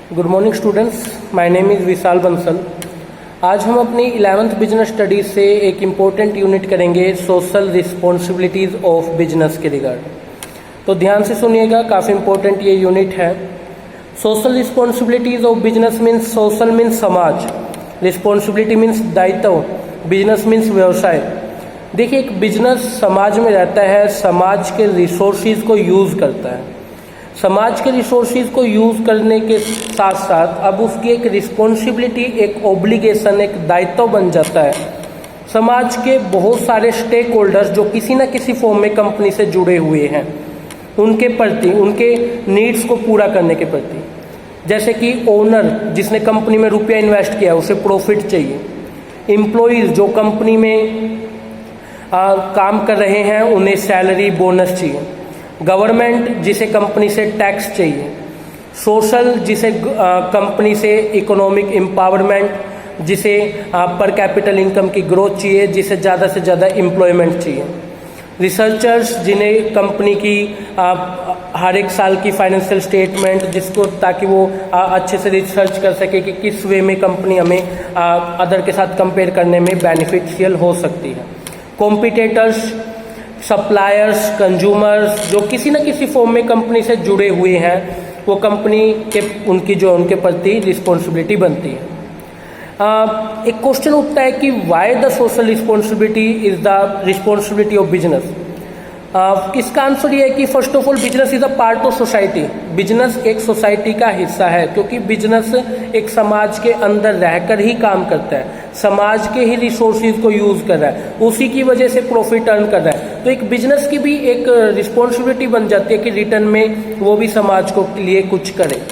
Good morning students, my name is Vishal Bansal. आज हम अपनी 11th बिजनेस स्टडीज से एक इम्पोर्टेंट यूनिट करेंगे सोशल रिस्पॉन्सिबिलिटीज़ ऑफ बिजनेस के रिगार्ड। तो ध्यान से सुनिएगा, काफ़ी इम्पोर्टेंट ये यूनिट है। Social responsibilities of business means social means समाज, रिस्पॉन्सिबिलिटी मीन्स दायित्व, बिजनेस मीन्स व्यवसाय। देखिए, एक बिजनेस समाज में रहता है, समाज के रिसोर्सेज को यूज़ करता है। समाज के रिसोर्सेज को यूज़ करने के साथ साथ अब उसकी एक रिस्पॉन्सिबिलिटी, एक ऑब्लिगेशन, एक दायित्व बन जाता है। समाज के बहुत सारे स्टेक होल्डर्स जो किसी न किसी फॉर्म में कंपनी से जुड़े हुए हैं, उनके प्रति, उनके नीड्स को पूरा करने के प्रति, जैसे कि ओनर जिसने कंपनी में रुपया इन्वेस्ट किया उसे प्रॉफिट चाहिए, एम्प्लॉयज़ जो कंपनी में काम कर रहे हैं उन्हें सैलरी बोनस चाहिए, गवर्नमेंट जिसे कंपनी से टैक्स चाहिए, सोशल जिसे कंपनी से इकोनॉमिक एम्पावरमेंट, जिसे पर कैपिटल इनकम की ग्रोथ चाहिए, जिसे ज़्यादा से ज़्यादा एम्प्लॉयमेंट चाहिए, रिसर्चर्स जिन्हें कंपनी की हर एक साल की फाइनेंशियल स्टेटमेंट, जिसको ताकि वो अच्छे से रिसर्च कर सके कि किस वे में कंपनी हमें अदर के साथ कंपेयर करने में बेनिफिशियल हो सकती है, कॉम्पिटिटर्स, सप्लायर्स, कंज्यूमर्स जो किसी न किसी फॉर्म में कंपनी से जुड़े हुए हैं, वो कंपनी के उनके प्रति रिस्पॉन्सिबिलिटी बनती है। एक क्वेश्चन उठता है कि why the social responsibility is the responsibility of business. इसका आंसर ये है कि first of all business is a part of society. Business एक सोसाइटी का हिस्सा है, क्योंकि बिजनेस एक समाज के अंदर रहकर ही काम करता है, समाज के ही रिसोर्सेज को यूज कर रहा है, उसी की वजह से प्रॉफिट अर्न कर रहा है। तो एक बिजनेस की भी एक रिस्पॉन्सिबिलिटी बन जाती है कि रिटर्न में वो भी समाज को लिए कुछ करे।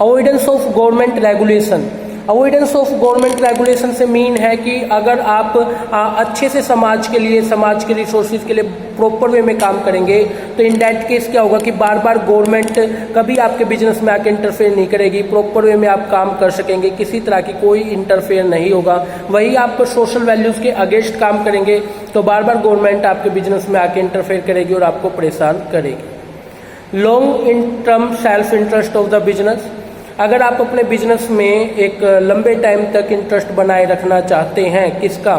Avoidance of government regulation. Avoidance of government regulation से मीन है कि अगर आप अच्छे से समाज के लिए, समाज के रिसोर्सेज के लिए प्रॉपर वे में काम करेंगे, तो इन दैट केस क्या होगा कि बार बार गवर्नमेंट कभी आपके बिजनेस में आके इंटरफेयर नहीं करेगी, प्रॉपर वे में आप काम कर सकेंगे, किसी तरह की कोई इंटरफेयर नहीं होगा। वही आप सोशल वैल्यूज़ के अगेंस्ट काम करेंगे तो बार बार गवर्नमेंट आपके बिजनेस में आके इंटरफेयर करेगी और आपको परेशान करेगी। Long in term self interest of the business. अगर आप अपने बिजनेस में एक लंबे टाइम तक इंटरेस्ट बनाए रखना चाहते हैं, किसका,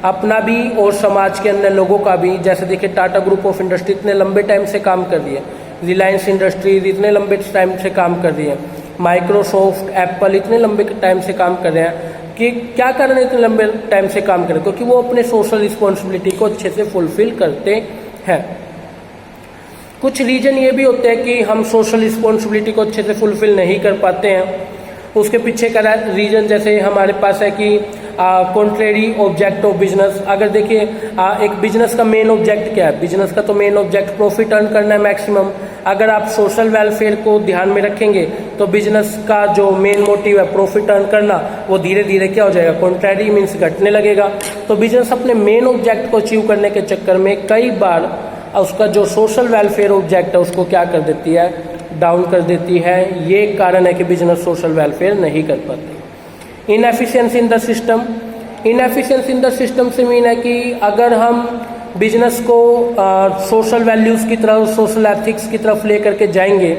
अपना भी और समाज के अन्य लोगों का भी। जैसे देखिए, टाटा ग्रुप ऑफ इंडस्ट्री इतने लंबे टाइम से काम कर रही है, रिलायंस इंडस्ट्रीज इतने लंबे टाइम से काम कर रही है, माइक्रोसॉफ्ट, एप्पल इतने लंबे टाइम से काम कर रहे हैं। कि क्या कारण है इतने लंबे टाइम से काम कर रहे हैं? क्योंकि वो अपने सोशल रिस्पॉन्सिबिलिटी को अच्छे से फुलफिल करते हैं। कुछ रीजन ये भी होते हैं कि हम सोशल रिस्पॉन्सिबिलिटी को अच्छे से फुलफिल नहीं कर पाते हैं। उसके पीछे का रीजन जैसे हमारे पास है कि कॉन्ट्रेरी ऑब्जेक्ट ऑफ बिजनेस। अगर देखिए, एक बिजनेस का मेन ऑब्जेक्ट क्या है? बिजनेस का तो मेन ऑब्जेक्ट प्रॉफिट अर्न करना है मैक्सिमम। अगर आप सोशल वेलफेयर को ध्यान में रखेंगे तो बिजनेस का जो मेन मोटिव है प्रॉफिट अर्न करना, वो धीरे धीरे क्या हो जाएगा, कॉन्ट्रेरी मीन्स घटने लगेगा। तो बिजनेस अपने मेन ऑब्जेक्ट को अचीव करने के चक्कर में कई बार उसका जो सोशल वेलफेयर ऑब्जेक्ट है उसको क्या कर देती है, डाउन कर देती है। ये कारण है कि बिजनेस सोशल वेलफेयर नहीं कर पाते। Inefficiency in the system. Inefficiency in the system से मीन है कि अगर हम बिजनेस को सोशल वैल्यूज़ की तरफ, सोशल एथिक्स की तरफ ले करके जाएंगे,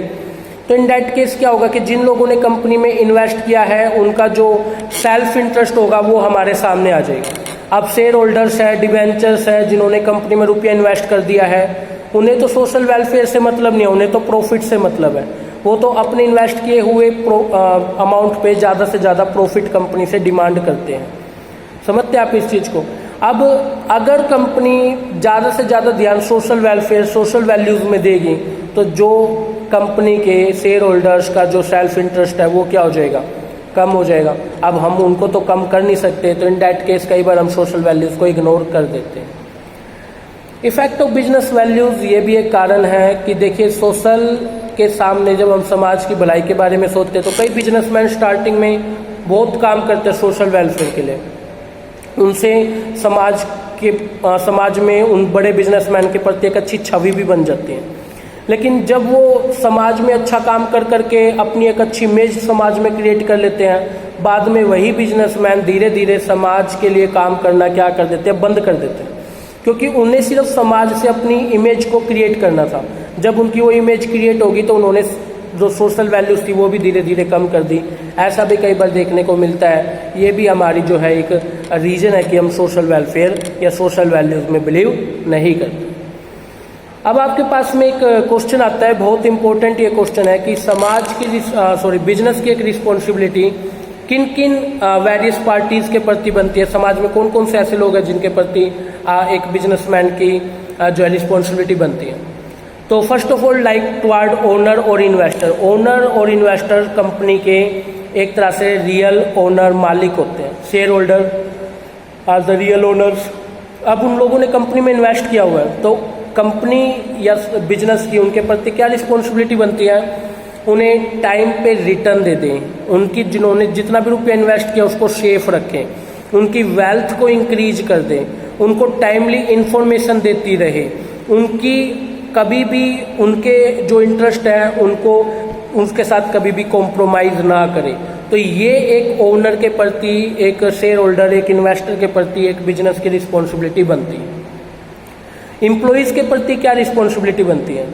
तो इन दैट केस क्या होगा कि जिन लोगों ने कंपनी में इन्वेस्ट किया है उनका जो सेल्फ इंटरेस्ट होगा वो हमारे सामने आ जाएगा। अब शेयर होल्डर्स है, डिवेंचर्स है, जिन्होंने कंपनी में रुपया इन्वेस्ट कर दिया है, उन्हें तो सोशल वेलफेयर से मतलब नहीं है, उन्हें तो प्रॉफिट से मतलब है। वो तो अपने इन्वेस्ट किए हुए अमाउंट पे ज़्यादा से ज़्यादा प्रॉफिट कंपनी से डिमांड करते हैं। समझते हैं आप इस चीज़ को? अब अगर कंपनी ज़्यादा से ज़्यादा ध्यान सोशल वेलफेयर, सोशल वैल्यूज़ में देगी, तो जो कंपनी के शेयर होल्डर्स का जो सेल्फ इंटरेस्ट है वो क्या हो जाएगा, कम हो जाएगा। अब हम उनको तो कम कर नहीं सकते, तो इन दैट केस कई बार हम सोशल वैल्यूज़ को इग्नोर कर देते हैं। इफेक्ट ऑफ बिजनेस वैल्यूज़, ये भी एक कारण है कि देखिए, सोशल के सामने जब हम समाज की भलाई के बारे में सोचते हैं तो कई बिजनेसमैन स्टार्टिंग में बहुत काम करते हैं सोशल वेलफेयर के लिए। उनसे समाज में उन बड़े बिजनेसमैन के प्रति एक अच्छी छवि भी बन जाती है। लेकिन जब वो समाज में अच्छा काम कर करके अपनी एक अच्छी इमेज समाज में क्रिएट कर लेते हैं, बाद में वही बिजनेसमैन धीरे धीरे समाज के लिए काम करना क्या कर देते हैं, बंद कर देते हैं। क्योंकि उन्हें सिर्फ समाज से अपनी इमेज को क्रिएट करना था। जब उनकी वो इमेज क्रिएट होगी तो उन्होंने जो सोशल वैल्यूज़ थी वो भी धीरे धीरे कम कर दी। ऐसा भी कई बार देखने को मिलता है। ये भी हमारी जो है एक रीज़न है कि हम सोशल वेलफेयर या सोशल वैल्यूज़ में बिलीव नहीं करते। अब आपके पास में एक क्वेश्चन आता है, बहुत इंपॉर्टेंट ये क्वेश्चन है कि समाज की बिजनेस की एक रिस्पॉन्सिबिलिटी किन किन वेरियस पार्टीज़ के प्रति बनती है। समाज में कौन कौन से ऐसे लोग हैं जिनके प्रति एक बिजनेसमैन की जो है रिस्पॉन्सिबिलिटी बनती है। तो first of all like toward owner और इन्वेस्टर। ओनर और इन्वेस्टर कंपनी के एक तरह से रियल ओनर मालिक होते हैं, share holder are the real owners. अब उन लोगों ने कंपनी में इन्वेस्ट किया हुआ है, तो कंपनी या बिजनेस की उनके प्रति क्या रिस्पॉन्सिबिलिटी बनती है, उन्हें टाइम पे रिटर्न दे दें, उनकी जिन्होंने जितना भी रुपया इन्वेस्ट किया उसको सेफ रखें, उनकी वेल्थ को इंक्रीज कर दें, उनको टाइमली इंफॉर्मेशन देती रहे, उनकी कभी भी उनके जो इंटरेस्ट है उनको उसके साथ कभी भी कॉम्प्रोमाइज़ ना करें। तो ये एक ओनर के प्रति, एक शेयर होल्डर, एक इन्वेस्टर के प्रति एक बिजनेस की रिस्पॉन्सिबिलिटी बनती है। एम्प्लॉयज़ के प्रति क्या रिस्पॉन्सिबिलिटी बनती है,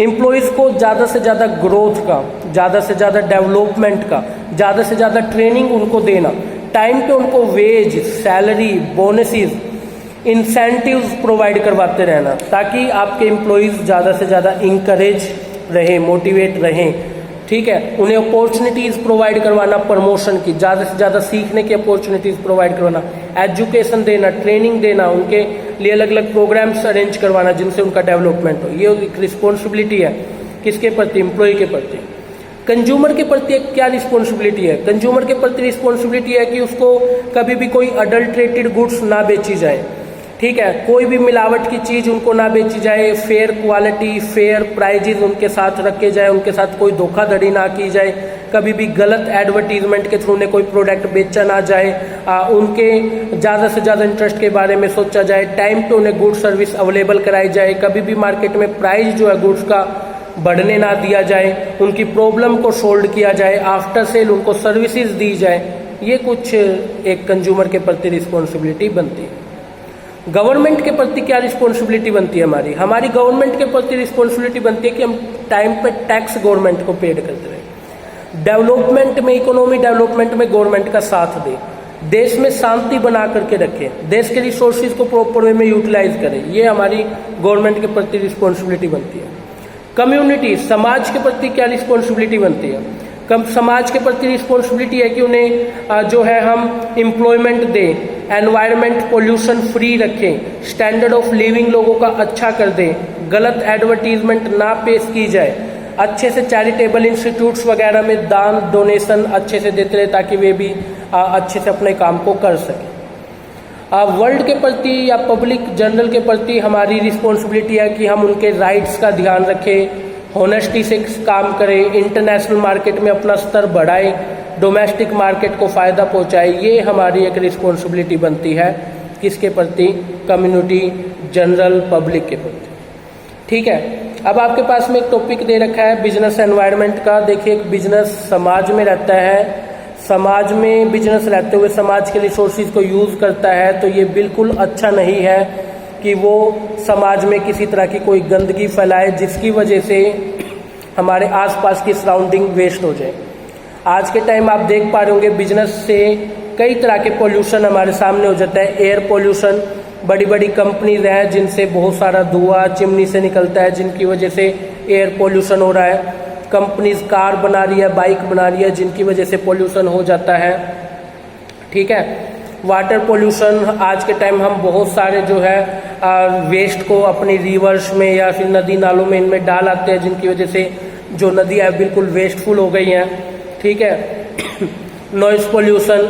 एम्प्लॉयज़ को ज़्यादा से ज़्यादा ग्रोथ का, ज़्यादा से ज़्यादा डेवलपमेंट का, ज़्यादा से ज़्यादा ट्रेनिंग उनको देना, टाइम पे उनको wage, salary, bonuses, incentives provide करवाते रहना, ताकि आपके एम्प्लॉयज़ ज़्यादा से ज़्यादा इंकरेज रहें, मोटिवेट रहें। ठीक है, उन्हें अपॉर्चुनिटीज़ प्रोवाइड करवाना, प्रमोशन की, ज़्यादा से ज़्यादा सीखने की अपॉर्चुनिटीज़ प्रोवाइड करवाना, एजुकेशन देना, ट्रेनिंग देना, उनके लिए अलग अलग प्रोग्राम्स अरेंज करवाना जिनसे उनका डेवलपमेंट हो। ये एक रिस्पॉन्सिबिलिटी है किसके प्रति, एम्प्लॉय के प्रति। कंज्यूमर के प्रति एक क्या रिस्पॉन्सिबिलिटी है, कंज्यूमर के प्रति रिस्पॉन्सिबिलिटी है कि उसको कभी भी कोई अडल्ट्रेटेड गुड्स ना बेची जाए। ठीक है, कोई भी मिलावट की चीज़ उनको ना बेची जाए, फेयर क्वालिटी, फेयर प्राइजेज उनके साथ रखे जाए, उनके साथ कोई धोखाधड़ी ना की जाए, कभी भी गलत एडवर्टीजमेंट के थ्रू उन्हें कोई प्रोडक्ट बेचा ना जाए, उनके ज़्यादा से ज़्यादा इंटरेस्ट के बारे में सोचा जाए, टाइम पे उन्हें गुड सर्विस अवेलेबल कराई जाए, कभी भी मार्केट में प्राइस जो है गुड्स का बढ़ने ना दिया जाए, उनकी प्रॉब्लम को सोल्व किया जाए, आफ्टर सेल उनको सर्विसेज दी जाए। ये कुछ एक कंज्यूमर के प्रति रिस्पॉन्सिबिलिटी बनती है। गवर्नमेंट के प्रति क्या रिस्पॉन्सिबिलिटी बनती है हमारी गवर्नमेंट के प्रति रिस्पॉन्सिबिलिटी बनती है कि हम टाइम पे टैक्स गवर्नमेंट को पेड करते रहें, डेवलपमेंट में, इकोनॉमी डेवलपमेंट में गवर्नमेंट का साथ दें, देश में शांति बना करके रखें, देश के रिसोर्सेज को प्रॉपर वे में यूटिलाइज करें। ये हमारी गवर्नमेंट के प्रति रिस्पॉन्सिबिलिटी बनती है। कम्युनिटी, समाज के प्रति क्या रिस्पॉन्सिबिलिटी बनती है, समाज के प्रति रिस्पॉन्सिबिलिटी है कि उन्हें जो है हम एम्प्लॉयमेंट दें, एनवायरनमेंट पोल्यूशन फ्री रखें, स्टैंडर्ड ऑफ लिविंग लोगों का अच्छा कर दें, गलत एडवर्टीजमेंट ना पेश की जाए, अच्छे से चैरिटेबल इंस्टीट्यूट्स वगैरह में दान डोनेशन अच्छे से देते रहे ताकि वे भी अच्छे से अपने काम को कर सकें। वर्ल्ड के प्रति या पब्लिक जनरल के प्रति हमारी रिस्पॉन्सिबिलिटी है कि हम उनके राइट्स का ध्यान रखें, हॉनेस्टी से काम करें, इंटरनेशनल मार्केट में अपना स्तर बढ़ाएं, डोमेस्टिक मार्केट को फ़ायदा पहुंचाए। ये हमारी एक रिस्पॉन्सिबिलिटी बनती है किसके प्रति, कम्युनिटी, जनरल पब्लिक के प्रति। ठीक है, अब आपके पास में एक टॉपिक दे रखा है बिजनेस एनवायरनमेंट का। देखिए, एक बिजनेस समाज में रहता है, समाज में बिजनेस रहते हुए समाज के रिसोर्सेज को यूज़ करता है, तो ये बिल्कुल अच्छा नहीं है कि वो समाज में किसी तरह की कोई गंदगी फैलाए जिसकी वजह से हमारे आसपास की सराउंडिंग वेस्ट हो जाए। आज के टाइम आप देख पा रहे होंगे बिजनेस से कई तरह के पोल्यूशन हमारे सामने हो जाता है। एयर पोल्यूशन, बड़ी बड़ी कंपनीज हैं जिनसे बहुत सारा धुआं चिमनी से निकलता है जिनकी वजह से एयर पोल्यूशन हो रहा है। कंपनीज कार बना रही है, बाइक बना रही है जिनकी वजह से पोल्यूशन हो जाता है। ठीक है, वाटर पोल्यूशन, आज के टाइम हम बहुत सारे जो है वेस्ट को अपनी रिवर्स में या फिर नदी नालों में इनमें डाल आते हैं जिनकी वजह से जो नदियाँ बिल्कुल वेस्टफुल हो गई हैं। ठीक है, नॉइस पोल्यूशन,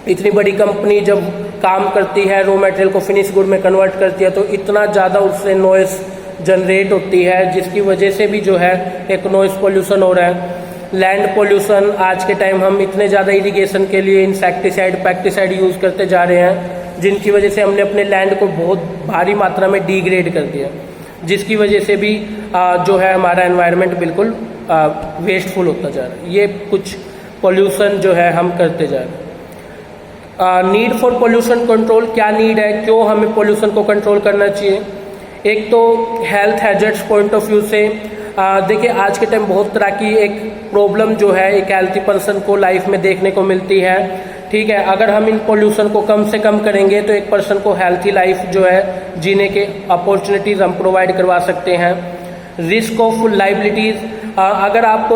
इतनी बड़ी कंपनी जब काम करती है, रॉ मटेरियल को फिनिश गुड में कन्वर्ट करती है, तो इतना ज़्यादा उससे नॉइस जनरेट होती है जिसकी वजह से भी जो है एक नॉइस पोल्यूशन हो रहा है। लैंड पोल्यूशन, आज के टाइम हम इतने ज़्यादा इरिगेशन के लिए इंसेक्टिसाइड, पेस्टिसाइड यूज़ करते जा रहे हैं जिनकी वजह से हमने अपने लैंड को बहुत भारी मात्रा में डिग्रेड कर दिया, जिसकी वजह से भी जो है हमारा एनवायरनमेंट बिल्कुल वेस्टफुल होता जा रहा है। ये कुछ पोल्यूशन जो है हम करते जा रहे हैं। नीड फॉर पोल्यूशन कंट्रोल, क्या नीड है, क्यों हमें पोल्यूशन को कंट्रोल करना चाहिए। एक तो health hazards point of view से देखिए आज के टाइम बहुत तरह की एक प्रॉब्लम जो है एक हेल्थी पर्सन को लाइफ में देखने को मिलती है। ठीक है, अगर हम इन पोल्यूशन को कम से कम करेंगे तो एक पर्सन को हेल्थी लाइफ जो है जीने के अपॉर्चुनिटीज़ हम प्रोवाइड करवा सकते हैं। रिस्क ऑफ लाइबिलिटीज़, अगर आप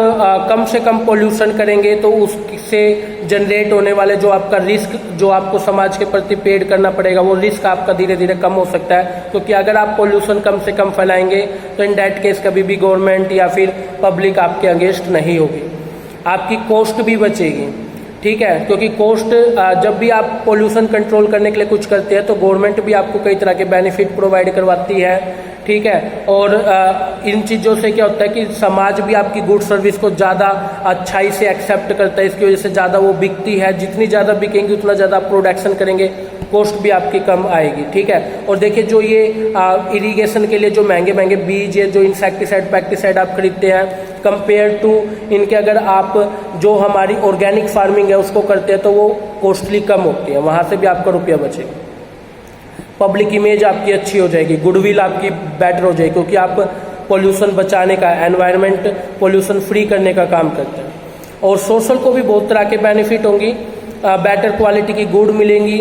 कम से कम पोल्यूशन करेंगे तो उससे जनरेट होने वाले जो आपका रिस्क जो आपको समाज के प्रति पेड करना पड़ेगा वो रिस्क आपका धीरे धीरे कम हो सकता है, क्योंकि अगर आप पोल्यूशन कम से कम फैलाएंगे तो इन दैट केस कभी भी गवर्नमेंट या फिर पब्लिक आपके अगेंस्ट नहीं होगी, आपकी कॉस्ट भी बचेगी। ठीक है, क्योंकि कॉस्ट जब भी आप पोल्यूशन कंट्रोल करने के लिए कुछ करते हैं तो गवर्नमेंट भी आपको कई तरह के बेनिफिट प्रोवाइड करवाती है। ठीक है, और इन चीज़ों से क्या होता है कि समाज भी आपकी गुड सर्विस को ज़्यादा अच्छाई से एक्सेप्ट करता है, इसकी वजह से ज़्यादा वो बिकती है, जितनी ज़्यादा बिकेंगी उतना ज़्यादा प्रोडक्शन करेंगे, कॉस्ट भी आपकी कम आएगी। ठीक है, और देखिए जो ये इरिगेशन के लिए जो महंगे महंगे बीज है, जो इंसेक्टिसाइड पैक्टिसाइड आप खरीदते हैं, कंपेयर टू इनके अगर आप जो हमारी ऑर्गेनिक फार्मिंग है उसको करते हैं तो वो कॉस्टली कम होती है, वहाँ से भी आपका रुपया बचेगा। पब्लिक इमेज आपकी अच्छी हो जाएगी, गुडविल आपकी बेटर हो जाएगी, क्योंकि आप पोल्यूशन बचाने का, एनवायरनमेंट पोल्यूशन फ्री करने का काम करते हैं। और सोशल को भी बहुत तरह के बेनिफिट होंगी, बेटर क्वालिटी की गुड मिलेंगी,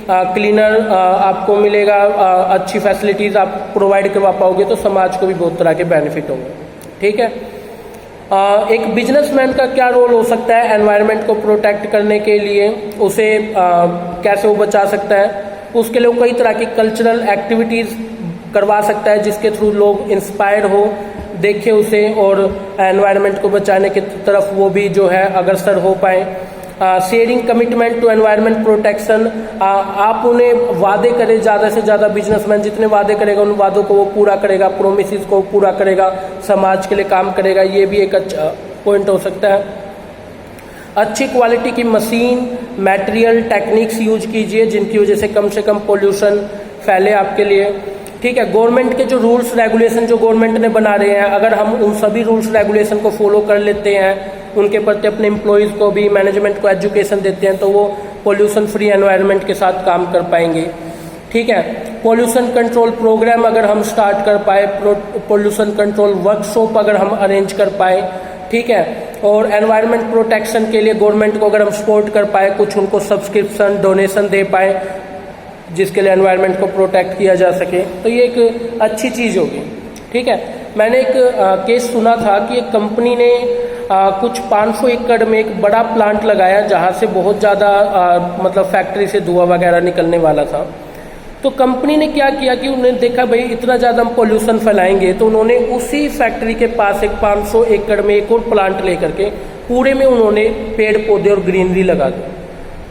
क्लीनर आपको मिलेगा, अच्छी फैसिलिटीज़ आप प्रोवाइड करवा पाओगे तो समाज को भी बहुत तरह के बेनिफिट होंगे। ठीक है, एक बिजनेसमैन का क्या रोल हो सकता है एनवायरनमेंट को प्रोटेक्ट करने के लिए, उसे कैसे वो बचा सकता है, उसके लिए कई तरह की कल्चरल एक्टिविटीज़ करवा सकता है जिसके थ्रू लोग इंस्पायर्ड हो, देखें उसे और एनवायरनमेंट को बचाने की तरफ वो भी जो है अग्रसर हो पाए। Sharing commitment to environment protection, आप उन्हें वादे करें, ज़्यादा से ज़्यादा बिजनेसमैन जितने वादे करेगा उन वादों को वो पूरा करेगा, प्रोमिसेस को पूरा करेगा, समाज के लिए काम करेगा, ये भी एक अच्छा पॉइंट हो सकता है। अच्छी क्वालिटी की मशीन, मटेरियल, टेक्निक्स यूज कीजिए जिनकी वजह से कम पोल्यूशन फैले आपके लिए। ठीक है, गवर्नमेंट के जो रूल्स रेगुलेशन जो गवर्नमेंट ने बना रहे हैं, अगर हम उन सभी रूल्स रेगुलेशन को फॉलो कर लेते हैं, उनके प्रति अपने एम्प्लॉयज़ को भी, मैनेजमेंट को एजुकेशन देते हैं, तो वो पोल्यूशन फ्री एनवायरनमेंट के साथ काम कर पाएंगे। ठीक है, पोल्यूशन कंट्रोल प्रोग्राम अगर हम स्टार्ट कर पाए, पोल्यूशन कंट्रोल वर्कशॉप अगर हम अरेंज कर पाए, ठीक है, और एनवायरनमेंट प्रोटेक्शन के लिए गवर्नमेंट को अगर हम सपोर्ट कर पाए, कुछ उनको सब्सक्रिप्शन डोनेशन दे पाए जिसके लिए एनवायरनमेंट को प्रोटेक्ट किया जा सके, तो ये एक अच्छी चीज़ होगी। ठीक है, मैंने एक केस सुना था कि एक कंपनी ने कुछ 500 एकड़ में एक बड़ा प्लांट लगाया जहाँ से बहुत ज़्यादा मतलब फैक्ट्री से धुआं वगैरह निकलने वाला था। तो कंपनी ने क्या किया कि उन्होंने देखा भाई इतना ज़्यादा हम पोल्यूशन फैलाएंगे, तो उन्होंने उसी फैक्ट्री के पास एक 500 एकड़ में एक और प्लांट लेकर के पूरे में उन्होंने पेड़ पौधे और ग्रीनरी लगा दी।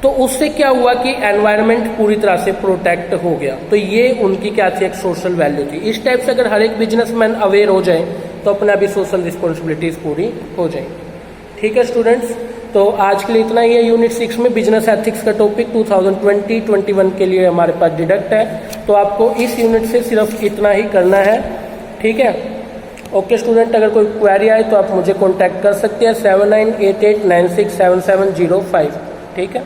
तो उससे क्या हुआ कि एनवायरनमेंट पूरी तरह से प्रोटेक्ट हो गया। तो ये उनकी क्या थी, एक सोशल वैल्यू थी। इस टाइप से अगर हर एक बिजनेसमैन अवेयर हो जाए तो अपना भी सोशल रिस्पॉन्सिबिलिटीज़ पूरी हो जाएंगी। ठीक है स्टूडेंट्स, तो आज के लिए इतना ही है। यूनिट 6 में बिजनेस एथिक्स का टॉपिक 2020-21 के लिए हमारे पास डिडक्ट है, तो आपको इस यूनिट से सिर्फ इतना ही करना है। ठीक है, ओके स्टूडेंट, अगर कोई क्वेरी आए तो आप मुझे कॉन्टैक्ट कर सकते हैं 7988967705। ठीक है।